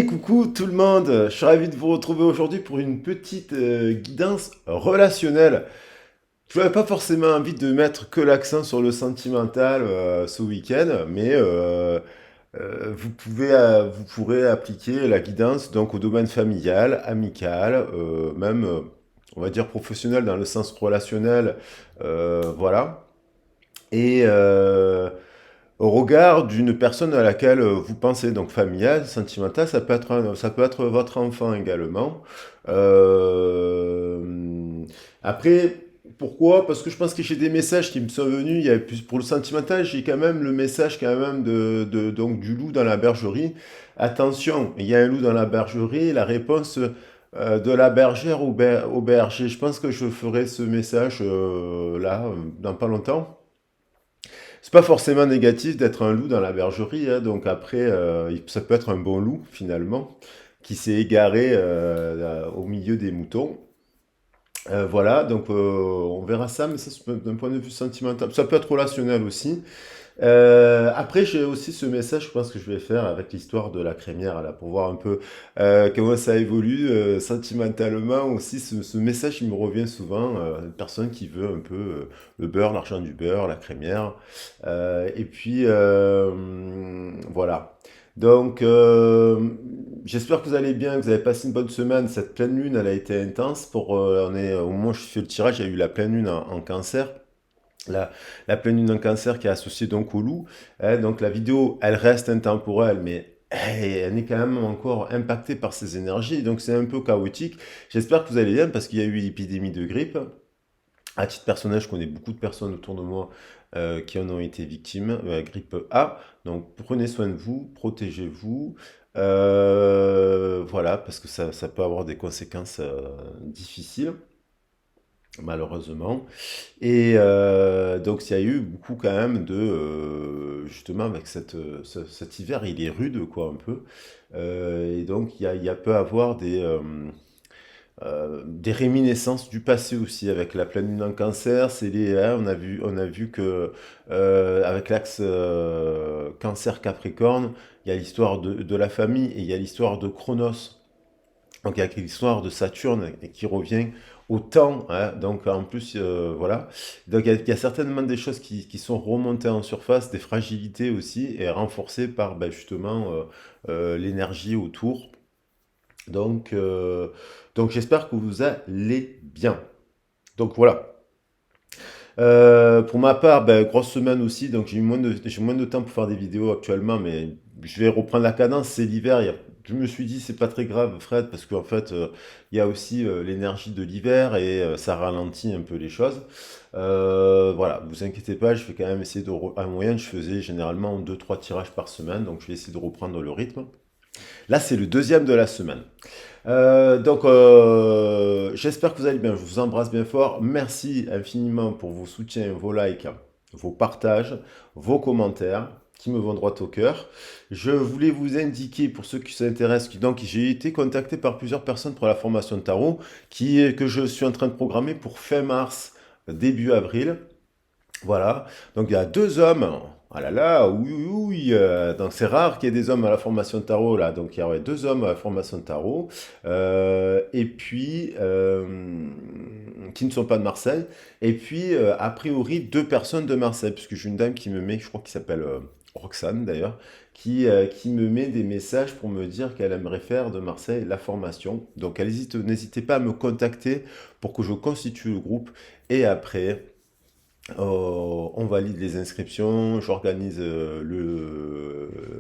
Coucou tout le monde, je suis ravi de vous retrouver aujourd'hui pour une petite guidance relationnelle. Je n'avais pas forcément envie de mettre que l'accent sur le sentimental ce week-end, mais vous pourrez appliquer la guidance donc au domaine familial, amical, même on va dire professionnel dans le sens relationnel, voilà. Et au regard d'une personne à laquelle vous pensez, donc familiale, sentimentale, ça peut être votre enfant également. Euh, Après, pourquoi? Parce que je pense que j'ai des messages qui me sont venus, il y a plus, pour le sentimental, j'ai quand même le message quand même donc, du loup dans la bergerie. Attention, il y a un loup dans la bergerie, la réponse de la bergère au berger. Je pense que je ferai ce message là, dans pas longtemps. C'est pas forcément négatif d'être un loup dans la bergerie, hein, donc après, ça peut être un bon loup finalement, qui s'est égaré au milieu des moutons. Voilà, donc on verra ça, mais ça c'est d'un point de vue sentimental. Ça peut être relationnel aussi. Après, j'ai aussi ce message, je pense que je vais faire avec l'histoire de la crémière, là, pour voir un peu comment ça évolue sentimentalement aussi. Ce message, il me revient souvent, une personne qui veut un peu le beurre, l'argent du beurre, la crémière. Et puis, voilà. Donc, j'espère que vous allez bien, que vous avez passé une bonne semaine. Cette pleine lune, elle a été intense. Au moment où je fais le tirage, il y a eu la pleine lune en cancer. La, la pleine lune en cancer qui est associée donc au loup. Donc la vidéo, elle reste intemporelle, mais elle est quand même encore impactée par ces énergies. Donc c'est un peu chaotique. J'espère que vous allez bien parce qu'il y a eu l'épidémie de grippe. À titre personnel, je connais beaucoup de personnes autour de moi qui en ont été victimes, grippe A. Donc prenez soin de vous, protégez-vous. Voilà, parce que ça peut avoir des conséquences difficiles, malheureusement. Et donc, il y a eu beaucoup quand même justement, avec cet hiver, il est rude, quoi, un peu. Et donc, peut avoir des réminiscences du passé aussi, avec la pleine lune en cancer. Hein, on a vu que avec l'axe cancer-capricorne, il y a l'histoire de la famille et il y a l'histoire de Chronos. Donc il y a l'histoire de Saturne qui revient au temps, hein. Donc en plus, voilà. Donc il y a certainement des choses qui sont remontées en surface, des fragilités aussi, et renforcées par ben, justement l'énergie autour. Donc, euh, donc j'espère que vous allez bien. Donc voilà. Pour ma part, ben, grosse semaine aussi, donc j'ai moins de temps pour faire des vidéos actuellement, mais je vais reprendre la cadence, c'est l'hiver. Je me suis dit, c'est pas très grave, Fred, parce qu'en fait, il y a aussi l'énergie de l'hiver et ça ralentit un peu les choses. Voilà, vous inquiétez pas, je vais quand même essayer en moyenne, je faisais généralement deux trois tirages par semaine, donc je vais essayer de reprendre le rythme. Là, c'est le deuxième de la semaine. J'espère que vous allez bien. Je vous embrasse bien fort. Merci infiniment pour vos soutiens, vos likes, vos partages, vos commentaires qui me vont droit au cœur. Je voulais vous indiquer, pour ceux qui s'intéressent, donc j'ai été contacté par plusieurs personnes pour la formation de tarot que je suis en train de programmer pour fin mars, début avril. Voilà, donc il y a deux hommes. Ah là là, oui, oui, oui. Donc c'est rare qu'il y ait des hommes à la formation de tarot là. Donc il y aurait deux hommes à la formation de tarot. Et puis qui ne sont pas de Marseille. Et puis a priori deux personnes de Marseille, puisque j'ai une dame qui me met, je crois qu'il s'appelle Roxane d'ailleurs, qui me met des messages pour me dire qu'elle aimerait faire de Marseille la formation. Donc n'hésitez pas à me contacter pour que je constitue le groupe. Et après, on valide les inscriptions, j'organise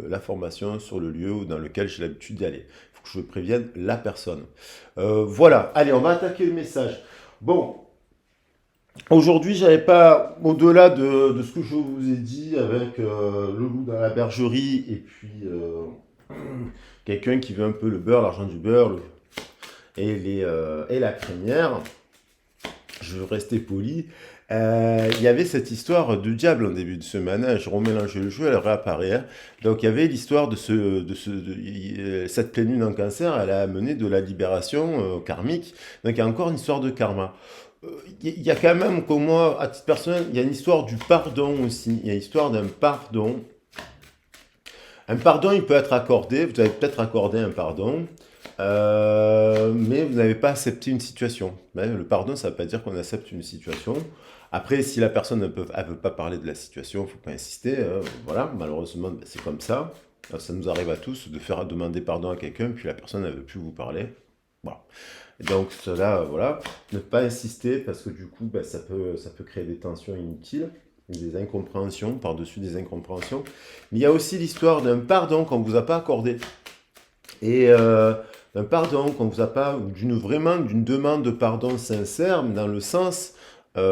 la formation sur le lieu dans lequel j'ai l'habitude d'y aller. Il faut que je prévienne la personne. Voilà, allez, on va attaquer le message. Bon, aujourd'hui, j'avais pas, au-delà de ce que je vous ai dit avec le loup dans la bergerie et puis quelqu'un qui veut un peu le beurre, l'argent du beurre et la crémière, je veux rester poli. Il y avait cette histoire du diable en début de semaine, hein. Je remélange le jeu, elle réapparaît, hein. Donc il y avait l'histoire cette pleine lune en cancer, elle a amené de la libération karmique. Donc il y a encore une histoire de karma. Il y a quand même, comme moi, à titre personnel, il y a une histoire du pardon aussi. Il y a l'histoire d'un pardon. Un pardon, il peut être accordé, vous avez peut-être accordé un pardon, mais vous n'avez pas accepté une situation. Le pardon, ça ne veut pas dire qu'on accepte une situation. Après, si la personne ne peut, elle veut pas parler de la situation, il ne faut pas insister. Voilà, malheureusement, ben, c'est comme ça. Ça nous arrive à tous de faire demander pardon à quelqu'un, puis la personne ne veut plus vous parler. Voilà. Et donc, cela, voilà, ne pas insister parce que du coup, ben, ça peut créer des tensions inutiles, des incompréhensions, par-dessus des incompréhensions. Mais il y a aussi l'histoire d'un pardon qu'on ne vous a pas accordé. Et un pardon qu'on ne vous a pas, ou vraiment d'une demande de pardon sincère, mais dans le sens, dans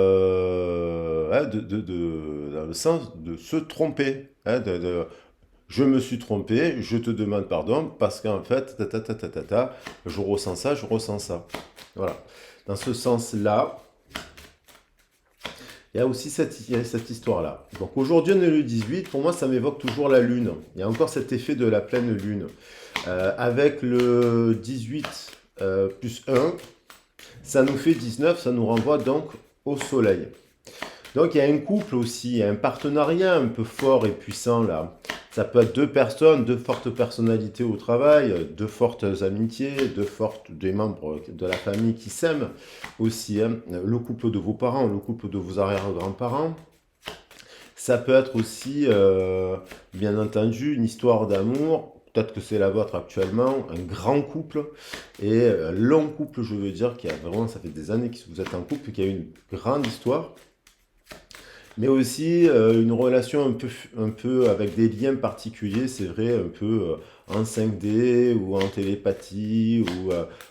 le sens de se tromper. Je me suis trompé, je te demande pardon parce qu'en fait, je ressens ça, je ressens ça. Voilà. Dans ce sens-là, il y a aussi cette histoire-là. Donc aujourd'hui, on est le 18. Pour moi, ça m'évoque toujours la lune. Il y a encore cet effet de la pleine lune. Avec le 18 plus 1, ça nous fait 19. Ça nous renvoie donc au soleil. Donc il y a un couple aussi, il y a un partenariat un peu fort et puissant là. Ça peut être deux personnes, deux fortes personnalités au travail, deux fortes amitiés, des membres de la famille qui s'aiment aussi. Hein. Le couple de vos parents, le couple de vos arrière-grands-parents. Ça peut être aussi, bien entendu, une histoire d'amour. Peut-être que c'est la vôtre actuellement, un grand couple et un long couple, je veux dire, qui a vraiment, ça fait des années que vous êtes en couple, qui a une grande histoire mais aussi une relation un peu avec des liens particuliers, c'est vrai, un peu en 5D ou en télépathie,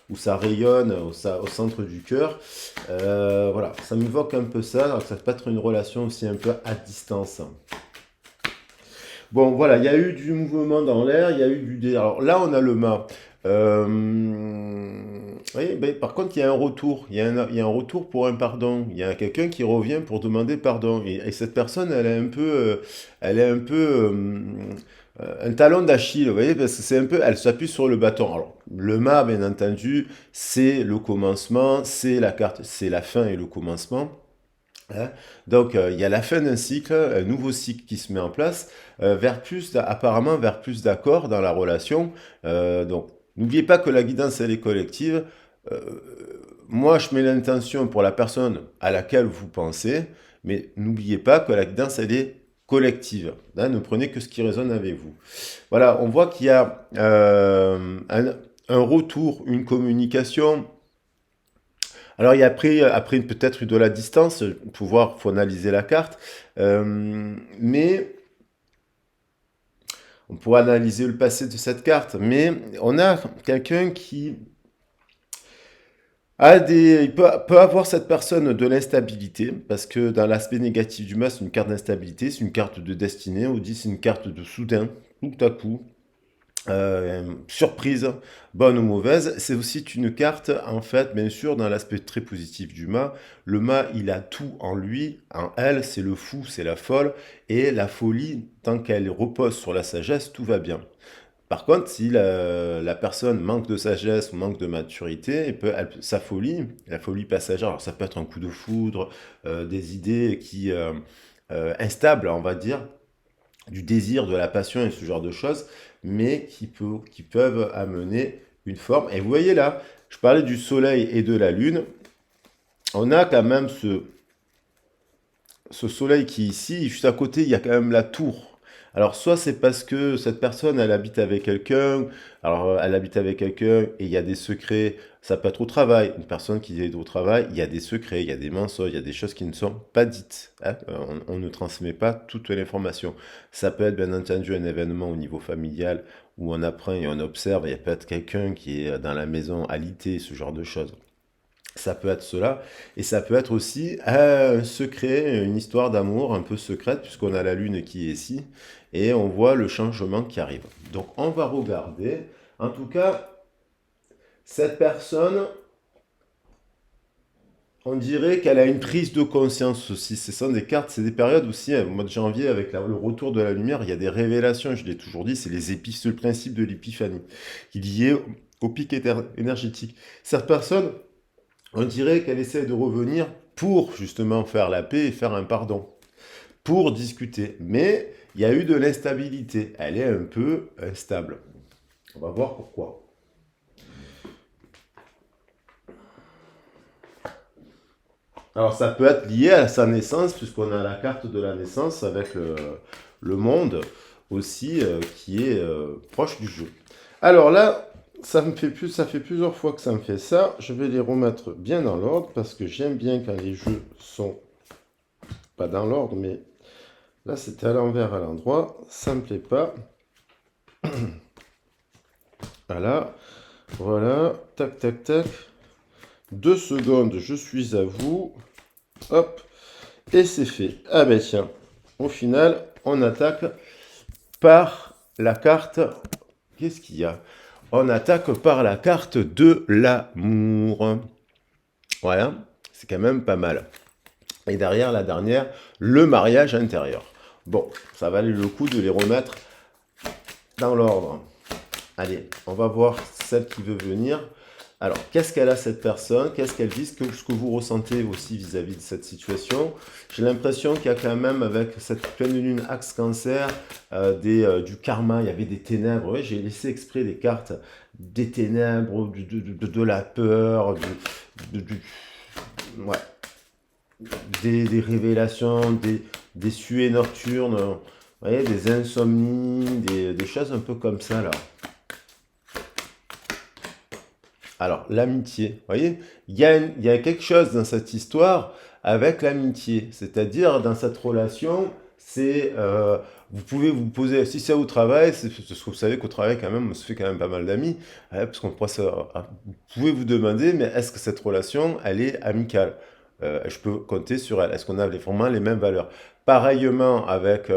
où ça rayonne au centre du cœur. Voilà, ça m'évoque un peu ça, alors que ça peut être une relation aussi un peu à distance. Bon, voilà, il y a eu du mouvement dans l'air, il y a eu du... Alors là, on a le mât. Oui, ben, par contre, il y a un retour. Il y a un retour pour un pardon. Il y a quelqu'un qui revient pour demander pardon. Et cette personne, elle est un peu un talon d'Achille, vous voyez, parce que c'est un peu, elle s'appuie sur le bâton. Alors, le mât, bien entendu, c'est le commencement, c'est la carte, c'est la fin et le commencement. Hein. Donc, il y a la fin d'un cycle, un nouveau cycle qui se met en place, apparemment vers plus d'accord dans la relation. Donc, n'oubliez pas que la guidance, elle est collective. Euh, Moi, je mets l'intention pour la personne à laquelle vous pensez, mais n'oubliez pas que la guidance, elle est collective. Hein, ne prenez que ce qui résonne avec vous. Voilà, on voit qu'il y a un retour, une communication alors, il y a après peut-être de la distance, faut analyser la carte, mais on pourrait analyser le passé de cette carte, mais on a quelqu'un qui peut avoir cette personne de l'instabilité, parce que dans l'aspect négatif du mas, c'est une carte d'instabilité, c'est une carte de destinée, on dit c'est une carte de soudain, tout à coup, surprise, bonne ou mauvaise, c'est aussi une carte, en fait, bien sûr, dans l'aspect très positif du mât. Le mât, il a tout en lui, en elle, c'est le fou, c'est la folle, et la folie, tant qu'elle repose sur la sagesse, tout va bien. Par contre, si la personne manque de sagesse ou manque de maturité, sa folie, la folie passagère, alors ça peut être un coup de foudre, des idées instables, on va dire, du désir, de la passion et ce genre de choses, mais qui peuvent amener une forme. Et vous voyez là, je parlais du soleil et de la lune. On a quand même ce soleil qui est ici, juste à côté, il y a quand même la tour. Alors, soit c'est parce que cette personne, elle habite avec quelqu'un, elle habite avec quelqu'un et il y a des secrets, ça peut être au travail, une personne qui est au travail, il y a des secrets, il y a des mensonges, il y a des choses qui ne sont pas dites. Hein. On ne transmet pas toute l'information. Ça peut être bien entendu un événement au niveau familial où on apprend et on observe, il y a peut-être quelqu'un qui est dans la maison alité, ce genre de choses. Ça peut être cela, et ça peut être aussi un secret, une histoire d'amour un peu secrète, puisqu'on a la lune qui est ici, et on voit le changement qui arrive. Donc on va regarder. En tout cas, cette personne, on dirait qu'elle a une prise de conscience aussi. Ce sont des cartes, c'est des périodes aussi, au mois de janvier, avec le retour de la lumière, il y a des révélations, je l'ai toujours dit, c'est le principe de l'épiphanie, qui est lié au pic énergétique. Cette personne, on dirait qu'elle essaie de revenir pour justement faire la paix et faire un pardon, pour discuter. Mais il y a eu de l'instabilité. Elle est un peu instable. On va voir pourquoi. Alors, ça peut être lié à sa naissance, puisqu'on a la carte de la naissance avec le monde aussi qui est proche du jeu. Alors là, ça fait plusieurs fois que ça me fait ça. Je vais les remettre bien dans l'ordre parce que j'aime bien quand les jeux sont pas dans l'ordre, mais là c'était à l'envers à l'endroit. Ça me plaît pas. Voilà, voilà, tac, tac, tac. 2 secondes, je suis à vous. Hop, et c'est fait. Ah ben tiens, au final, on attaque par la carte. Qu'est-ce qu'il y a? On attaque par la carte de l'amour. Voilà, c'est quand même pas mal. Et derrière, la dernière, le mariage intérieur. Bon, ça valait le coup de les remettre dans l'ordre. Allez, on va voir celle qui veut venir. Alors, qu'est-ce qu'elle a cette personne? Qu'est-ce qu'elle vit? Ce que vous ressentez aussi vis-à-vis de cette situation? J'ai l'impression qu'il y a quand même, avec cette pleine lune axe cancer, du karma, il y avait des ténèbres. Oui, j'ai laissé exprès des cartes des ténèbres, de la peur, ouais, des révélations, des suées nocturnes, vous voyez, des insomnies, des choses un peu comme ça là. Alors, l'amitié, vous voyez, il y a quelque chose dans cette histoire avec l'amitié, c'est-à-dire dans cette relation, vous pouvez vous poser, si c'est au travail, c'est parce que vous savez qu'au travail quand même, on se fait quand même pas mal d'amis, hein, parce qu'on pourrait vous pouvez vous demander, mais est-ce que cette relation, elle est amicale? Je peux compter sur elle. Est-ce qu'on a vraiment les mêmes valeurs? Pareillement avec,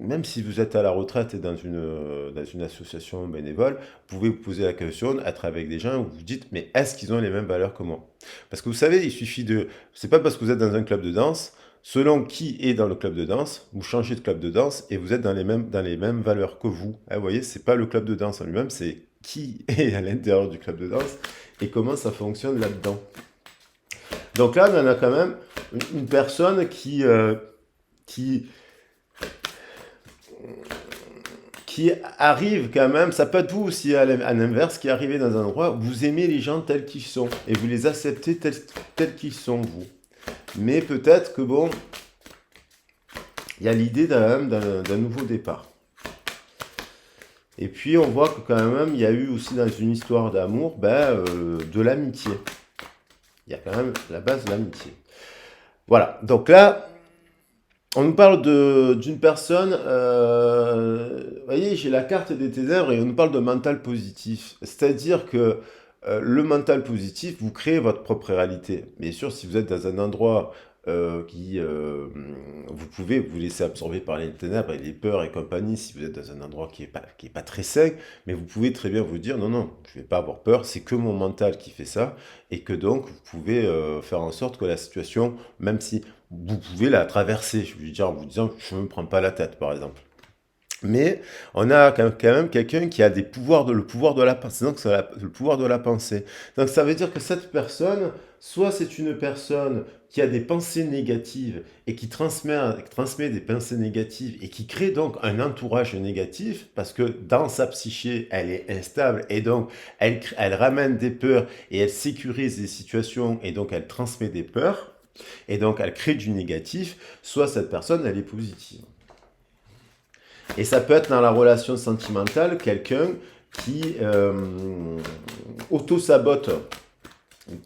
même si vous êtes à la retraite et dans une association bénévole, vous pouvez vous poser la question, être avec des gens où vous vous dites, mais est-ce qu'ils ont les mêmes valeurs que moi? Parce que vous savez, il suffit de... C'est pas parce que vous êtes dans un club de danse, selon qui est dans le club de danse, vous changez de club de danse et vous êtes dans les mêmes valeurs que vous. Hein, vous voyez, c'est pas le club de danse en lui-même, c'est qui est à l'intérieur du club de danse et comment ça fonctionne là-dedans. Donc là, on a quand même une personne qui, qui arrive quand même, ça peut être vous aussi à l'inverse, qui arrivez dans un endroit où vous aimez les gens tels qu'ils sont et vous les acceptez tels qu'ils sont, vous. Mais peut-être que bon, il y a l'idée d'un nouveau départ. Et puis on voit que quand même, il y a eu aussi dans une histoire d'amour, de l'amitié. Il y a quand même la base de l'amitié. Voilà, donc là, on nous parle d'une personne, vous voyez, j'ai la carte des ténèbres et on nous parle de mental positif. C'est-à-dire que le mental positif, vous créez votre propre réalité. Bien sûr, si vous êtes dans un endroit vous pouvez vous laisser absorber par les ténèbres et les peurs et compagnie, si vous êtes dans un endroit qui est pas très sain, mais vous pouvez très bien vous dire, non, non, je vais pas avoir peur, c'est que mon mental qui fait ça, et que donc vous pouvez faire en sorte que la situation, même si vous pouvez la traverser, je veux dire, en vous disant, je ne me prends pas la tête, par exemple. Mais on a quand même quelqu'un qui a des pouvoirs le pouvoir de la pensée. Donc, c'est le pouvoir de la pensée. Donc, ça veut dire que cette personne, soit c'est une personne qui a des pensées négatives et qui transmet des pensées négatives et qui crée donc un entourage négatif parce que dans sa psyché, elle est instable et donc elle ramène des peurs et elle sécurise des situations et donc elle transmet des peurs et donc elle crée du négatif. Soit cette personne, elle est positive. Et ça peut être dans la relation sentimentale, quelqu'un qui auto-sabote,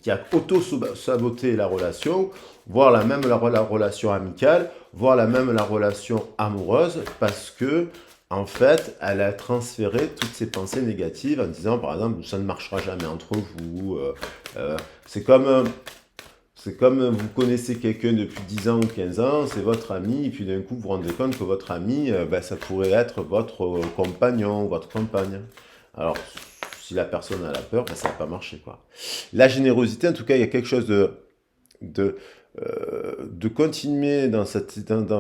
qui a auto-saboté la relation, voire la relation amicale, voire la relation amoureuse, parce que, en fait, elle a transféré toutes ses pensées négatives en disant, par exemple, ça ne marchera jamais entre vous. C'est comme vous connaissez quelqu'un depuis 10 ans ou 15 ans, c'est votre ami, et puis d'un coup vous vous rendez compte que votre ami, ça pourrait être votre compagnon ou votre compagne. Alors, si la personne a la peur, ça va pas marcher, quoi. La générosité, en tout cas, il y a quelque chose de, de continuer dans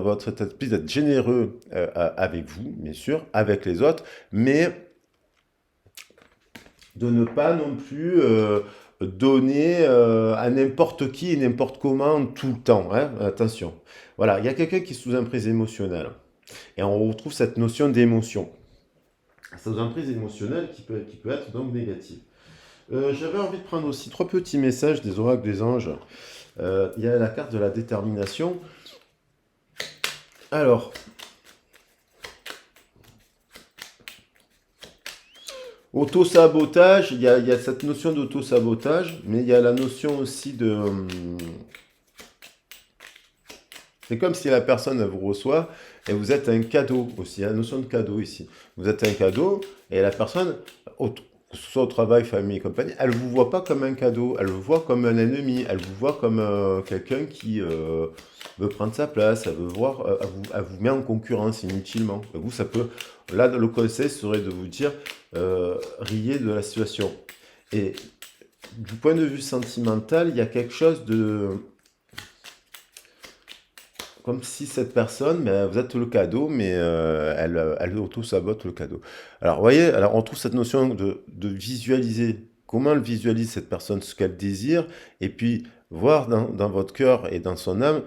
votre état d'esprit, d'être généreux avec vous, bien sûr, avec les autres, mais de ne pas non plus donner à n'importe qui et n'importe comment tout le temps. Hein. Attention. Voilà, il y a quelqu'un qui est sous emprise émotionnelle. Et on retrouve cette notion d'émotion. Cette emprise émotionnelle qui peut être donc négative. J'avais envie de prendre aussi trois petits messages des oracles des anges. Il y a la carte de la détermination. Alors, auto-sabotage, il y a cette notion d'auto-sabotage, mais il y a la notion aussi de... C'est comme si la personne elle vous reçoit et vous êtes un cadeau aussi. Il y a la notion de cadeau ici. Vous êtes un cadeau et la personne, que ce soit au travail, famille et compagnie, elle ne vous voit pas comme un cadeau. Elle vous voit comme un ennemi. Elle vous voit comme quelqu'un qui veut prendre sa place. Elle veut voir, elle vous met en concurrence inutilement. Et vous, ça peut. Là, le conseil serait de vous dire riez de la situation. Et du point de vue sentimental, il y a quelque chose de comme si cette personne, mais vous êtes le cadeau, mais elle auto-sabote le cadeau. Alors, vous voyez, alors on trouve cette notion de visualiser. Comment elle visualise cette personne, ce qu'elle désire, et puis voir dans votre cœur et dans son âme,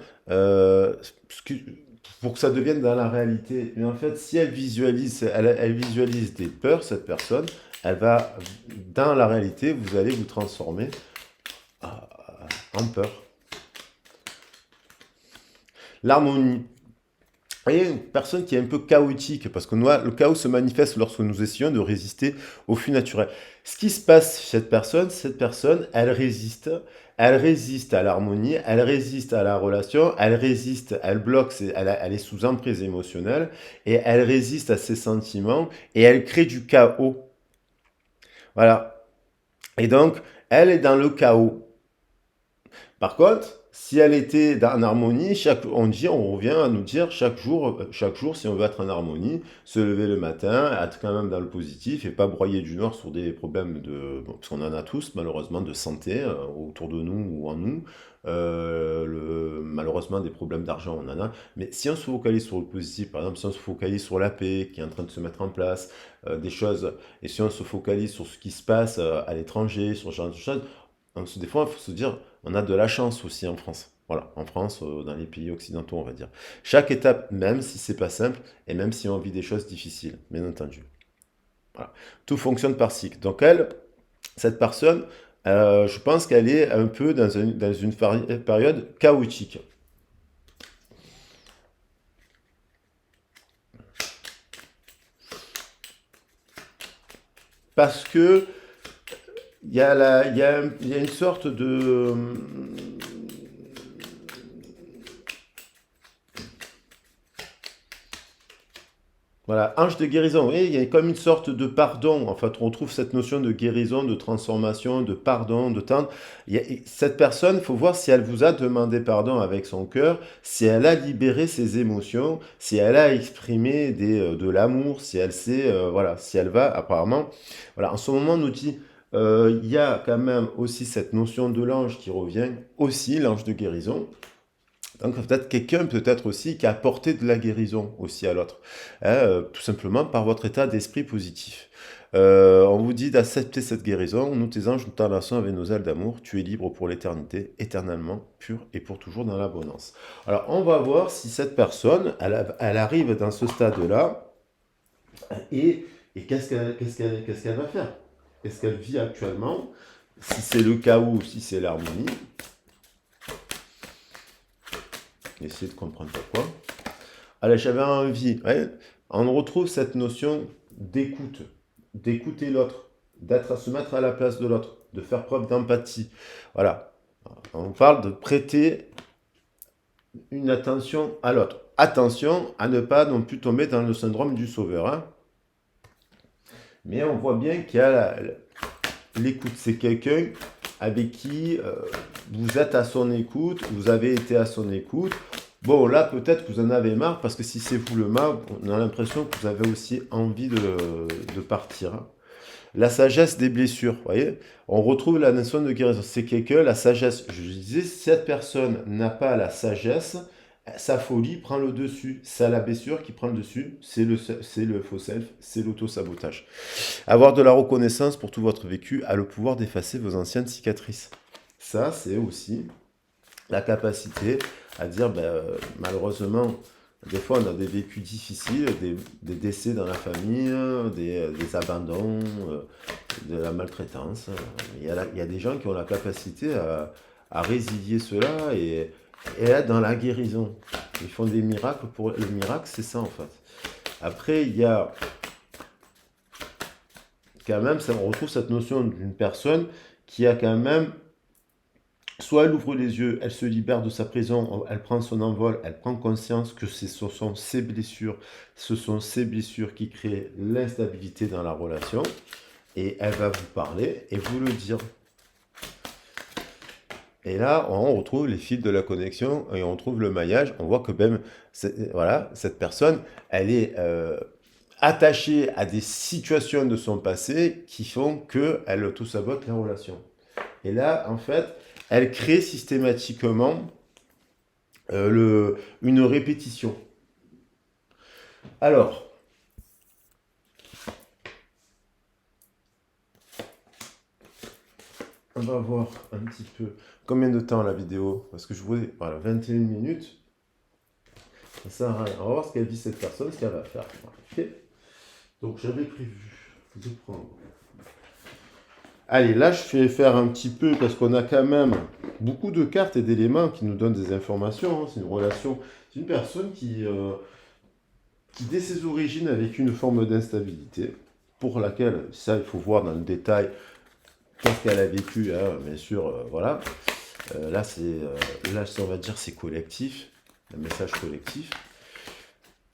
pour que ça devienne dans la réalité. Mais en fait, si elle visualise, elle visualise des peurs, cette personne, elle va, dans la réalité, vous allez vous transformer en peur. L'harmonie. Vous voyez, une personne qui est un peu chaotique, parce que nous, le chaos se manifeste lorsque nous essayons de résister au flux naturel. Ce qui se passe chez cette personne, elle résiste à l'harmonie, elle résiste à la relation, elle résiste, elle bloque, elle est sous emprise émotionnelle, et elle résiste à ses sentiments, et elle crée du chaos. Voilà. Et donc, elle est dans le chaos. Par contre, si elle était en harmonie, on revient à nous dire chaque jour, si on veut être en harmonie, se lever le matin, être quand même dans le positif et pas broyer du noir sur des problèmes parce qu'on en a tous malheureusement de santé autour de nous ou en nous. Malheureusement des problèmes d'argent on en a, mais si on se focalise sur le positif, par exemple si on se focalise sur la paix qui est en train de se mettre en place, des choses, et si on se focalise sur ce qui se passe à l'étranger, sur ce genre de choses, donc, des fois il faut se dire on a de la chance aussi en France. Voilà, en France, dans les pays occidentaux, on va dire. Chaque étape, même si c'est pas simple, et même si on vit des choses difficiles, bien entendu. Voilà. Tout fonctionne par cycle. Donc cette personne, je pense qu'elle est un peu dans une période chaotique. Parce que il y a une sorte de... Voilà, ange de guérison. Oui, il y a comme une sorte de pardon. En fait, on retrouve cette notion de guérison, de transformation, de pardon, de tendre. Cette personne, il faut voir si elle vous a demandé pardon avec son cœur, si elle a libéré ses émotions, si elle a exprimé de l'amour, si elle sait, voilà, si elle va, apparemment. Voilà, en ce moment, on nous dit, il y a quand même aussi cette notion de l'ange qui revient, aussi l'ange de guérison. Donc peut-être quelqu'un peut-être aussi qui a apporté de la guérison aussi à l'autre, hein, tout simplement par votre état d'esprit positif. On vous dit d'accepter cette guérison. Nous, tes anges, nous t'enlaçons avec nos ailes d'amour. Tu es libre pour l'éternité, éternellement, pur et pour toujours dans l'abondance. Alors, on va voir si cette personne, elle arrive dans ce stade-là et qu'est-ce qu'elle va faire? Qu'est-ce qu'elle vit actuellement? Si c'est le chaos ou si c'est l'harmonie. Essayez de comprendre pourquoi. Allez, j'avais envie. Ouais, on retrouve cette notion d'écoute, d'écouter l'autre, d'être à se mettre à la place de l'autre, de faire preuve d'empathie. Voilà. On parle de prêter une attention à l'autre. Attention à ne pas non plus tomber dans le syndrome du sauveur. Hein. Mais on voit bien qu'il y a l'écoute. C'est quelqu'un avec qui vous êtes à son écoute, vous avez été à son écoute. Bon, là, peut-être que vous en avez marre, parce que si c'est vous le mal, on a l'impression que vous avez aussi envie de partir. Hein. La sagesse des blessures, vous voyez, on retrouve la notion de guérison. C'est quelqu'un, la sagesse, je disais, si cette personne n'a pas la sagesse, sa folie prend le dessus. C'est la blessure qui prend le dessus, c'est le faux self, c'est l'auto-sabotage. Avoir de la reconnaissance pour tout votre vécu a le pouvoir d'effacer vos anciennes cicatrices. Ça, c'est aussi la capacité à dire, ben, malheureusement, Des fois, on a des vécus difficiles, des décès dans la famille, des abandons, de la maltraitance. Il y a des gens qui ont la capacité à résilier cela et être dans la guérison. Ils font des miracles. Le miracle, c'est ça en fait. Après, il y a quand même, on retrouve cette notion d'une personne qui a quand même, soit elle ouvre les yeux, elle se libère de sa prison, elle prend son envol, elle prend conscience que ce sont ses blessures qui créent l'instabilité dans la relation, et elle va vous parler et vous le dire. Et là, on retrouve les fils de la connexion et on trouve le maillage. On voit que même, voilà, cette personne, elle est attachée à des situations de son passé qui font qu'elle tout sabote la relation. Et là, en fait, elle crée systématiquement une répétition. Alors, on va voir un petit peu combien de temps la vidéo, parce que je voulais, voilà, 21 minutes. Ça sert à rien. On va voir ce qu'elle dit cette personne, ce qu'elle va faire. Ok. Donc j'avais prévu de prendre. Allez, là je vais faire un petit peu, parce qu'on a quand même beaucoup de cartes et d'éléments qui nous donnent des informations. Hein. C'est une relation, c'est une personne qui, dès ses origines, a vécu une forme d'instabilité, pour laquelle, ça il faut voir dans le détail, qu'est-ce qu'elle a vécu, hein, bien sûr, voilà. Là, on va dire, c'est collectif, un message collectif.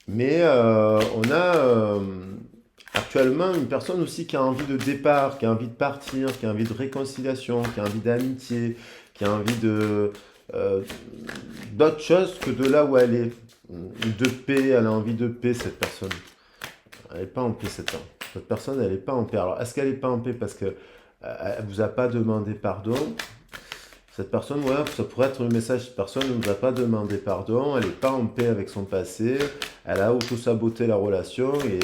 Mais on a actuellement une personne aussi qui a envie de départ, qui a envie de partir, qui a envie de réconciliation, qui a envie d'amitié, qui a envie d'autre chose que de là où elle est. De paix, elle a envie de paix, cette personne. Elle n'est pas en paix cette personne, elle n'est pas en paix. Alors, est-ce qu'elle n'est pas en paix parce qu'elle ne vous a pas demandé pardon? Cette personne, ouais, ça pourrait être le message, cette personne ne vous a pas demandé pardon, elle n'est pas en paix avec son passé, elle a auto-saboté la relation et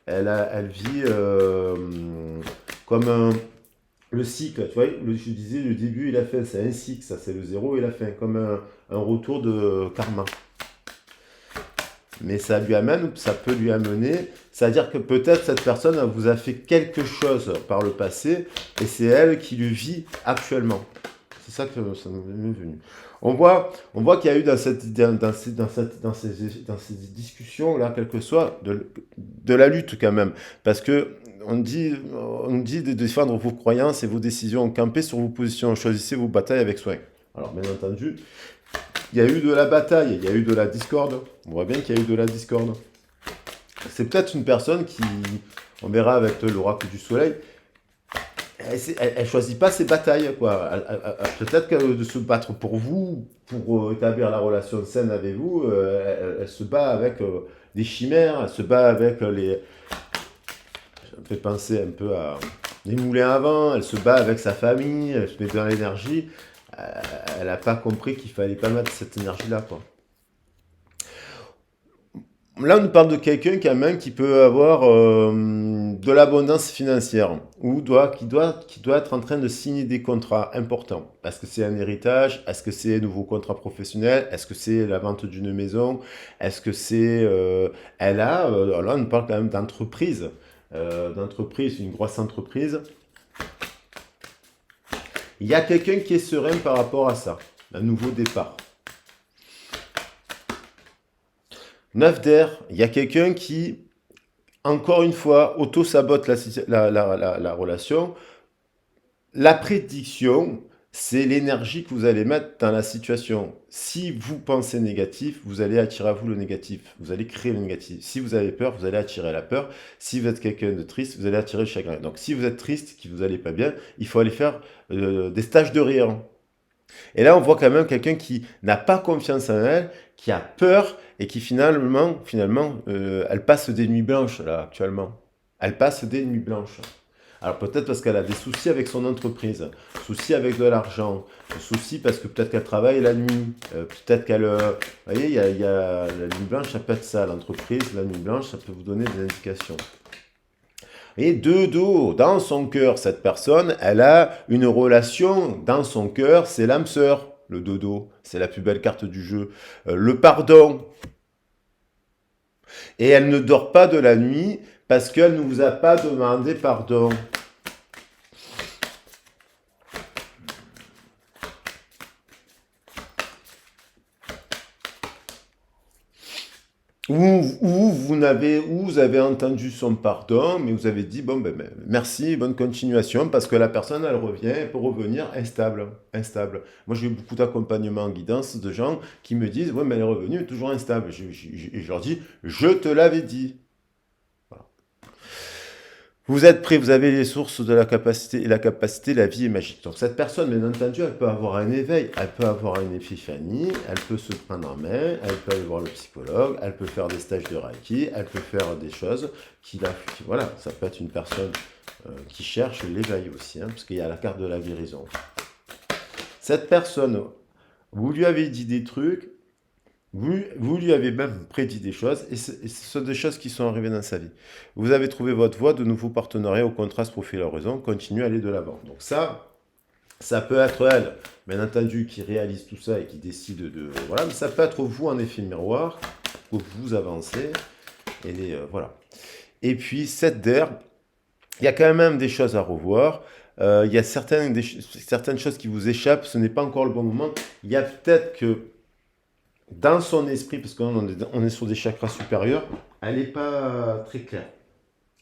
elle vit comme le cycle, tu vois, je disais le début et la fin, c'est un cycle, ça c'est le zéro et la fin, comme un retour de karma. Mais ça peut lui amener, c'est-à-dire que peut-être cette personne vous a fait quelque chose par le passé et c'est elle qui le vit actuellement. C'est ça que ça m'est venu. On voit qu'il y a eu dans ces discussions-là, quelque soit, de la lutte quand même. Parce que on dit de défendre vos croyances et vos décisions, campez sur vos positions, choisissez vos batailles avec soin. Alors, bien entendu, il y a eu de la bataille, il y a eu de la discorde. On voit bien qu'il y a eu de la discorde. C'est peut-être une personne qui, on verra avec l'oracle du soleil, elle choisit pas ses batailles, quoi. Peut-être que de se battre pour vous, pour établir la relation saine avec vous, elle se bat avec des chimères, elle se bat avec les... Ça me fait penser un peu à les moulins à vent, elle se bat avec sa famille, elle se met dans l'énergie. Elle n'a pas compris qu'il fallait pas mettre cette énergie-là, quoi. Là, on nous parle de quelqu'un quand même qui peut avoir de l'abondance financière ou qui doit être en train de signer des contrats importants. Est-ce que c'est un héritage? Est-ce que c'est un nouveau contrat professionnel? Est-ce que c'est la vente d'une maison? Est-ce que c'est... là, on nous parle quand même d'entreprise. Une grosse entreprise. Il y a quelqu'un qui est serein par rapport à ça. Un nouveau départ. 9 d'air, il y a quelqu'un qui, encore une fois, auto-sabote la relation. La prédiction, c'est l'énergie que vous allez mettre dans la situation. Si vous pensez négatif, vous allez attirer à vous le négatif. Vous allez créer le négatif. Si vous avez peur, vous allez attirer la peur. Si vous êtes quelqu'un de triste, vous allez attirer le chagrin. Donc si vous êtes triste, que vous n'allez pas bien, il faut aller faire des stages de rire. Et là, on voit quand même quelqu'un qui n'a pas confiance en elle, qui a peur et qui finalement, elle passe des nuits blanches là actuellement. Elle passe des nuits blanches. Alors peut-être parce qu'elle a des soucis avec son entreprise, soucis avec de l'argent, soucis parce que peut-être qu'elle travaille la nuit, peut-être qu'elle... vous voyez, il y a la nuit blanche, ça peut être ça, l'entreprise, la nuit blanche, ça peut vous donner des indications. Et de dos, dans son cœur, cette personne, elle a une relation dans son cœur, c'est l'âme sœur, le dodo, c'est la plus belle carte du jeu. Le pardon, Et elle ne dort pas de la nuit parce qu'elle ne vous a pas demandé pardon. Ou vous avez entendu son pardon, mais vous avez dit, bon, merci, bonne continuation, parce que la personne, elle revient, elle peut revenir instable, instable. Moi, j'ai eu beaucoup d'accompagnement en guidance de gens qui me disent, ouais, mais elle est revenue, toujours instable. Et je leur dis, je te l'avais dit. Voilà. Vous êtes prêts, vous avez les sources de la capacité, et la capacité, la vie est magique. Donc cette personne, bien entendu, elle peut avoir un éveil, elle peut avoir une épiphanie, elle peut se prendre en main, elle peut aller voir le psychologue, elle peut faire des stages de Reiki, elle peut faire des choses voilà, ça peut être une personne qui cherche l'éveil aussi, hein, parce qu'il y a la carte de la guérison. Cette personne, vous lui avez dit des trucs, vous lui avez même prédit des choses, et ce sont des choses qui sont arrivées dans sa vie. Vous avez trouvé votre voie, de nouveaux partenariats au contraste, profil à raison, continuez à aller de l'avant. Donc ça peut être elle, bien entendu, qui réalise tout ça et qui décide de... Voilà, mais ça peut être vous en effet miroir, que vous avancez, voilà. Et puis, cette d'air, il y a quand même des choses à revoir. Il y a certaines choses qui vous échappent, ce n'est pas encore le bon moment. Il y a peut-être que dans son esprit, parce qu'on est sur des chakras supérieurs, elle n'est pas très claire.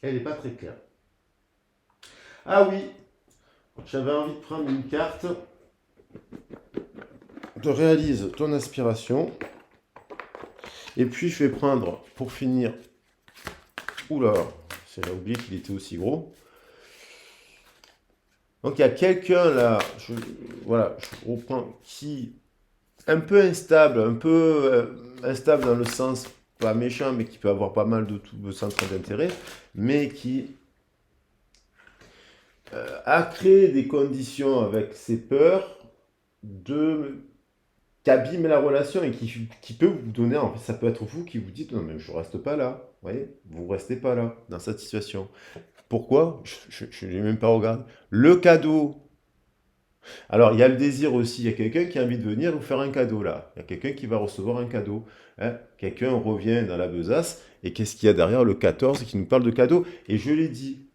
Elle n'est pas très claire. Ah oui, j'avais envie de prendre une carte de réalise ton aspiration. Et puis je vais prendre, pour finir, oula, j'ai oublié qu'il était aussi gros. Donc il y a quelqu'un là, voilà, je reprends, qui un peu instable, instable dans le sens pas méchant, mais qui peut avoir pas mal de centres d'intérêt, mais qui a créé des conditions avec ses peurs qui abîme la relation et qui peut vous donner, en fait, ça peut être vous qui vous dites, non mais je reste pas là, vous voyez, vous restez pas là, dans cette situation. Pourquoi? Je n'ai même pas regardé. Le cadeau. Alors, il y a le désir aussi. Il y a quelqu'un qui a envie de venir vous faire un cadeau, là. Il y a quelqu'un qui va recevoir un cadeau. Hein. Quelqu'un revient dans la besace. Et qu'est-ce qu'il y a derrière le 14 qui nous parle de cadeau? Et je l'ai dit.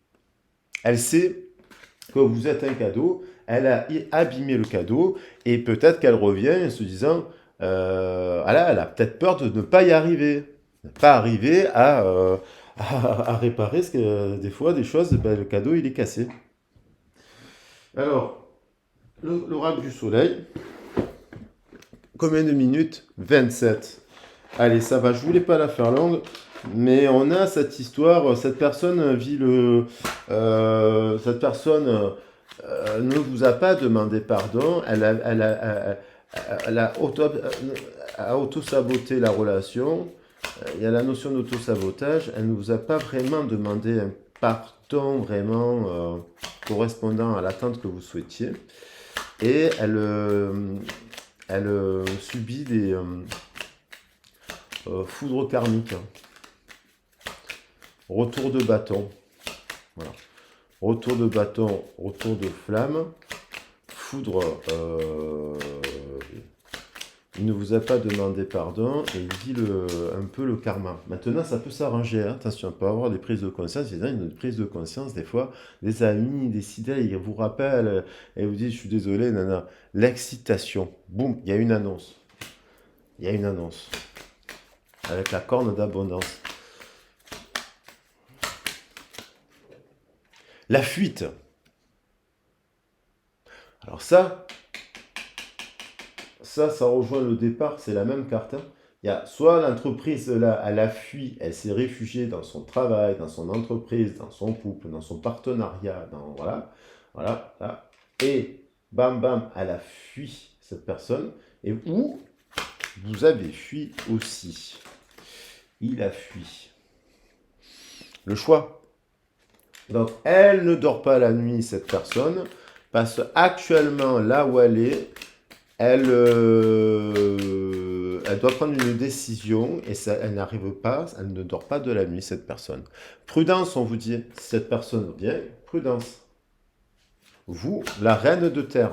Elle sait que vous êtes un cadeau. Elle a abîmé le cadeau. Et peut-être qu'elle revient en se disant, elle a peut-être peur de ne pas y arriver. Ne pas arriver à réparer ce que des fois, des choses, le cadeau, il est cassé. Alors, l'oracle du soleil, combien de minutes? 27. Allez, ça va, je voulais pas la faire longue, mais on a cette histoire, cette personne vit cette personne ne vous a pas demandé pardon, elle a auto-saboté la relation, il y a la notion d'auto-sabotage, elle ne vous a pas vraiment demandé un pardon vraiment correspondant à l'attente que vous souhaitiez. Et elle subit des foudres karmiques. Retour de bâton. Voilà. Retour de bâton, retour de flamme. Foudre, il ne vous a pas demandé pardon et il dit un peu le karma. Maintenant, ça peut s'arranger, hein. Attention, on peut avoir des prises de conscience. Il y a une prise de conscience, des fois, des amis, des sidèles, ils vous rappellent et vous disent, je suis désolé, nana. L'excitation, boum, il y a une annonce. Il y a une annonce. Avec la corne d'abondance. La fuite. Alors ça rejoint le départ, c'est la même carte. Hein. Il y a soit l'entreprise, là, elle a fui, elle s'est réfugiée dans son travail, dans son entreprise, dans son couple, dans son partenariat, voilà, là. Et bam, bam, elle a fui cette personne. Et où vous avez fui aussi. Il a fui. Le choix. Donc, elle ne dort pas la nuit, cette personne, parce qu'actuellement, là où elle est, elle doit prendre une décision et ça, elle n'arrive pas, elle ne dort pas de la nuit, cette personne. Prudence, on vous dit, si cette personne vient, prudence. Vous, la reine de terre.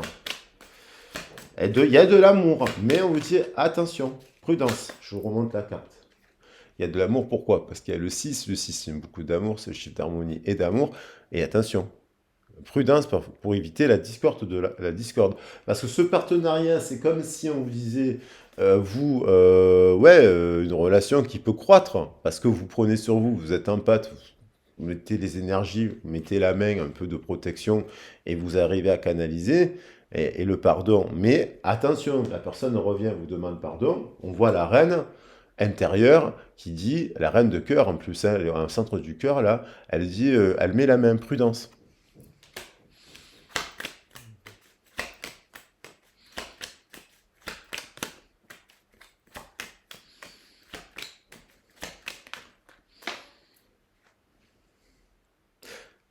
Il y a de l'amour, mais on vous dit, attention, prudence, je vous remonte la carte. Il y a de l'amour, pourquoi? Parce qu'il y a le 6. Le 6, c'est beaucoup d'amour, c'est le chiffre d'harmonie et d'amour. Et attention, prudence pour éviter la discorde la discorde. Parce que ce partenariat, c'est comme si on vous disait, une relation qui peut croître, parce que vous prenez sur vous, vous êtes empathe, vous mettez les énergies, vous mettez la main, un peu de protection, et vous arrivez à canaliser, et le pardon. Mais attention, la personne revient, vous demande pardon, on voit la reine intérieure qui dit, la reine de cœur en plus, hein, elle est au centre du cœur là, elle dit, elle met la main, prudence.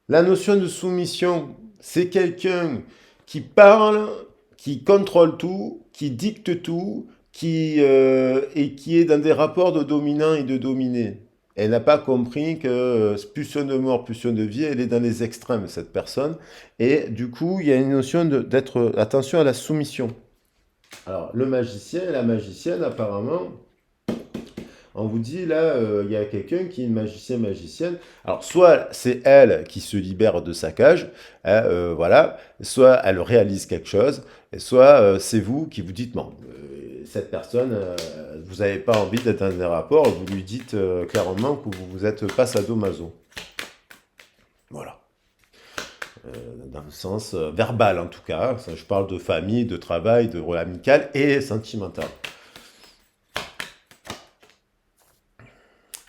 La notion de soumission, c'est quelqu'un qui parle, qui contrôle tout, qui dicte tout, et qui est dans des rapports de dominant et de dominé. Elle n'a pas compris que pulsion de mort, pulsion de vie, elle est dans les extrêmes, cette personne. Et du coup, il y a une notion d'être, attention à la soumission. Alors, le magicien et la magicienne, apparemment, on vous dit là, il y a quelqu'un qui est une magicienne. Alors, soit c'est elle qui se libère de sa cage, hein, voilà, soit elle réalise quelque chose, et soit c'est vous qui vous dites, bon, cette personne, vous n'avez pas envie d'être dans des rapports, vous lui dites clairement que vous êtes pas sadomaso. Voilà. Dans le sens verbal en tout cas. Ça, je parle de famille, de travail, de rôle amical et sentimental.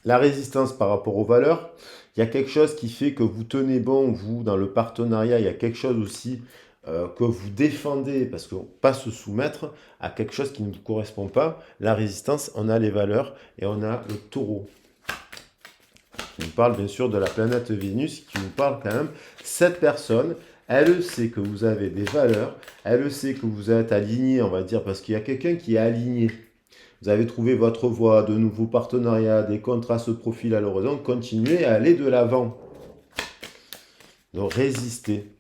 La résistance par rapport aux valeurs, il y a quelque chose qui fait que vous tenez bon, vous, dans le partenariat, il y a quelque chose aussi que vous défendez, parce que pas se soumettre à quelque chose qui ne vous correspond pas. La résistance, on a les valeurs et on a le taureau. Qui nous parle bien sûr de la planète Vénus, qui nous parle quand même, cette personne, elle sait que vous avez des valeurs, elle sait que vous êtes aligné, on va dire, parce qu'il y a quelqu'un qui est aligné. Vous avez trouvé votre voie, de nouveaux partenariats, des contrats se profilent à l'horizon, continuez à aller de l'avant. Donc résistez.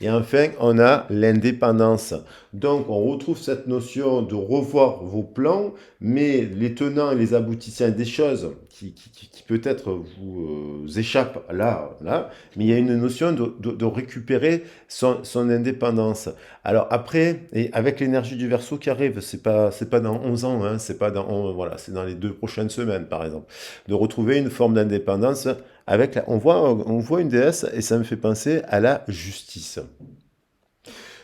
Et enfin, on a l'indépendance. Donc, on retrouve cette notion de revoir vos plans, mais les tenants et les aboutissants des choses qui peut-être vous échappent là, mais il y a une notion de récupérer son indépendance. Alors après, et avec l'énergie du Verseau qui arrive, c'est pas dans 11 ans, hein, c'est pas dans, voilà, c'est dans les 2 prochaines semaines, par exemple, de retrouver une forme d'indépendance on voit une déesse et ça me fait penser à la justice.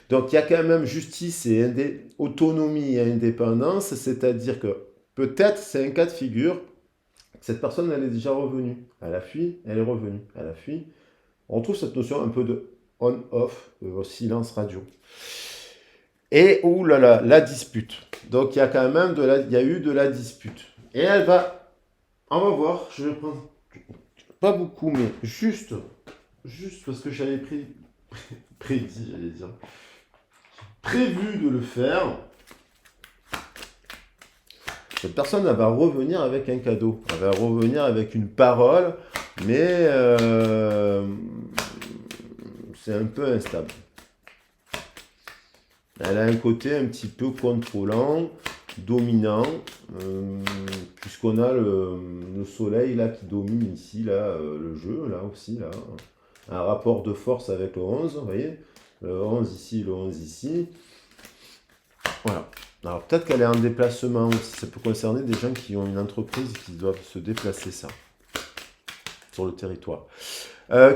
Donc il y a quand même justice et autonomie et indépendance, c'est-à-dire que peut-être c'est un cas de figure, cette personne elle est déjà revenue, elle a fui, elle est revenue, elle a fui. On trouve cette notion un peu de on-off, silence radio. Et oulala, la dispute. Donc il y a quand même il y a eu de la dispute. Et on va voir, je vais prendre pas beaucoup, mais juste parce que j'avais prédit, j'allais dire, prévu de le faire. Cette personne, elle va revenir avec un cadeau, elle va revenir avec une parole, mais c'est un peu instable. Elle a un côté un petit peu contrôlant, dominant, puisqu'on a le soleil là qui domine ici, là, le jeu, là aussi, là. Un rapport de force avec le 11, vous voyez, le 11 ici, le 11 ici. Voilà. Alors peut-être qu'elle est en déplacement aussi, ça peut concerner des gens qui ont une entreprise et qui doivent se déplacer ça, sur le territoire.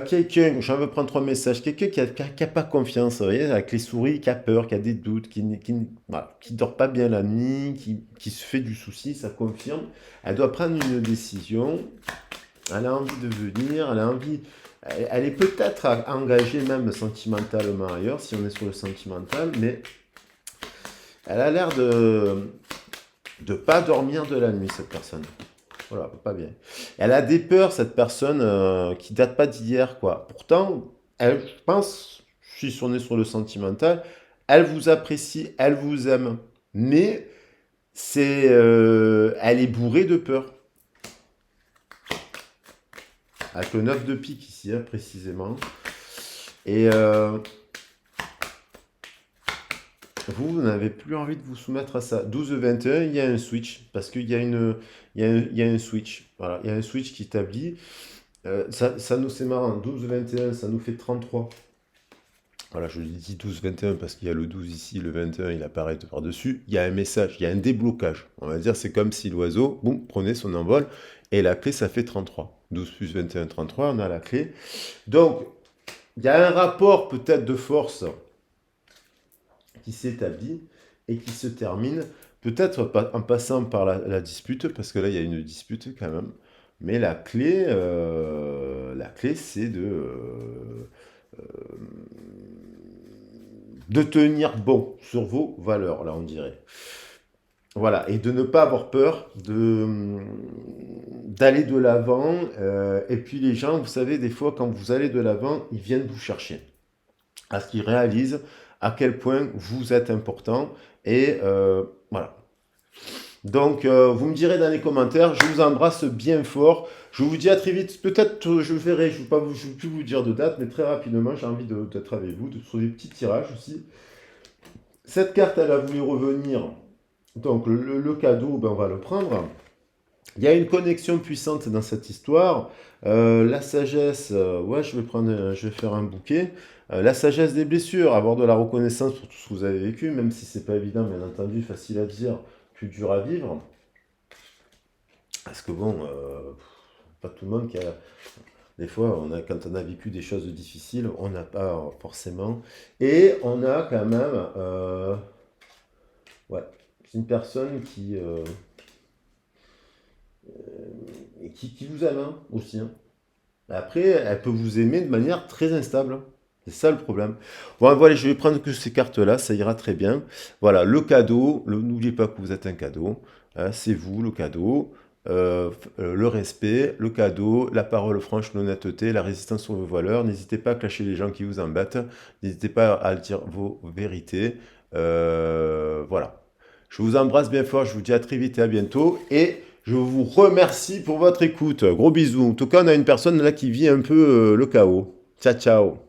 Quelqu'un, j'en veux prendre 3 messages, quelqu'un qui a pas confiance, vous voyez, avec les souris, qui a peur, qui a des doutes, voilà, qui dort pas bien la nuit, qui se fait du souci, ça confirme. Elle doit prendre une décision, elle a envie de venir, elle est peut-être engagée même sentimentalement ailleurs, si on est sur le sentimental, mais elle a l'air de pas dormir de la nuit, cette personne. Voilà, pas bien. Elle a des peurs, cette personne, qui date pas d'hier, quoi. Pourtant, elle, je pense, si on est sur le sentimental, elle vous apprécie, elle vous aime. Mais elle est bourrée de peur. Avec le 9 de pique ici, hein, précisément. Et vous n'avez plus envie de vous soumettre à ça. 12-21, il y a un switch, parce qu'il y a il y a un switch. Voilà, il y a un switch qui établit. C'est marrant, 12-21, ça nous fait 33. Voilà, je dis 12-21 parce qu'il y a le 12 ici, le 21, il apparaît par-dessus. Il y a un message, il y a un déblocage. On va dire, c'est comme si l'oiseau, boum, prenait son envol. Et la clé, ça fait 33. 12 plus 21, 33, on a la clé. Donc, il y a un rapport peut-être de force qui s'établit et qui se termine, peut-être en passant par la dispute, parce que là, il y a une dispute quand même. Mais la clé c'est de tenir bon sur vos valeurs, là, on dirait. Voilà, et de ne pas avoir peur d'aller de l'avant. Et puis les gens, vous savez, des fois, quand vous allez de l'avant, ils viennent vous chercher. À ce qu'ils réalisent à quel point vous êtes important. Et voilà. Donc, vous me direz dans les commentaires, je vous embrasse bien fort. Je vous dis à très vite. Peut-être je verrai, je ne vais plus vous dire de date, mais très rapidement, j'ai envie d'être avec vous, sur des petits tirages aussi. Cette carte, elle a voulu revenir. Donc, le cadeau, ben, on va le prendre. Il y a une connexion puissante dans cette histoire. La sagesse, ouais, je vais faire un bouquet. La sagesse des blessures, avoir de la reconnaissance pour tout ce que vous avez vécu, même si c'est pas évident, bien entendu, facile à dire, plus dur à vivre. Parce que bon, pas tout le monde qui a. Des fois, quand on a vécu des choses difficiles, on n'a pas forcément. Et on a quand même. Ouais, c'est une personne qui vous aime hein, aussi. Hein. Après, elle peut vous aimer de manière très instable. Hein. C'est ça le problème. Bon, voilà, je vais prendre que ces cartes-là, ça ira très bien. Voilà, le cadeau, n'oubliez pas que vous êtes un cadeau. Hein, c'est vous, le cadeau. Le respect, le cadeau, la parole franche, l'honnêteté, la résistance sur vos valeurs. N'hésitez pas à clasher les gens qui vous embêtent. N'hésitez pas à dire vos vérités. Voilà. Je vous embrasse bien fort. Je vous dis à très vite et à bientôt. Et je vous remercie pour votre écoute. Gros bisous. En tout cas, on a une personne là qui vit un peu le chaos. Ciao, ciao.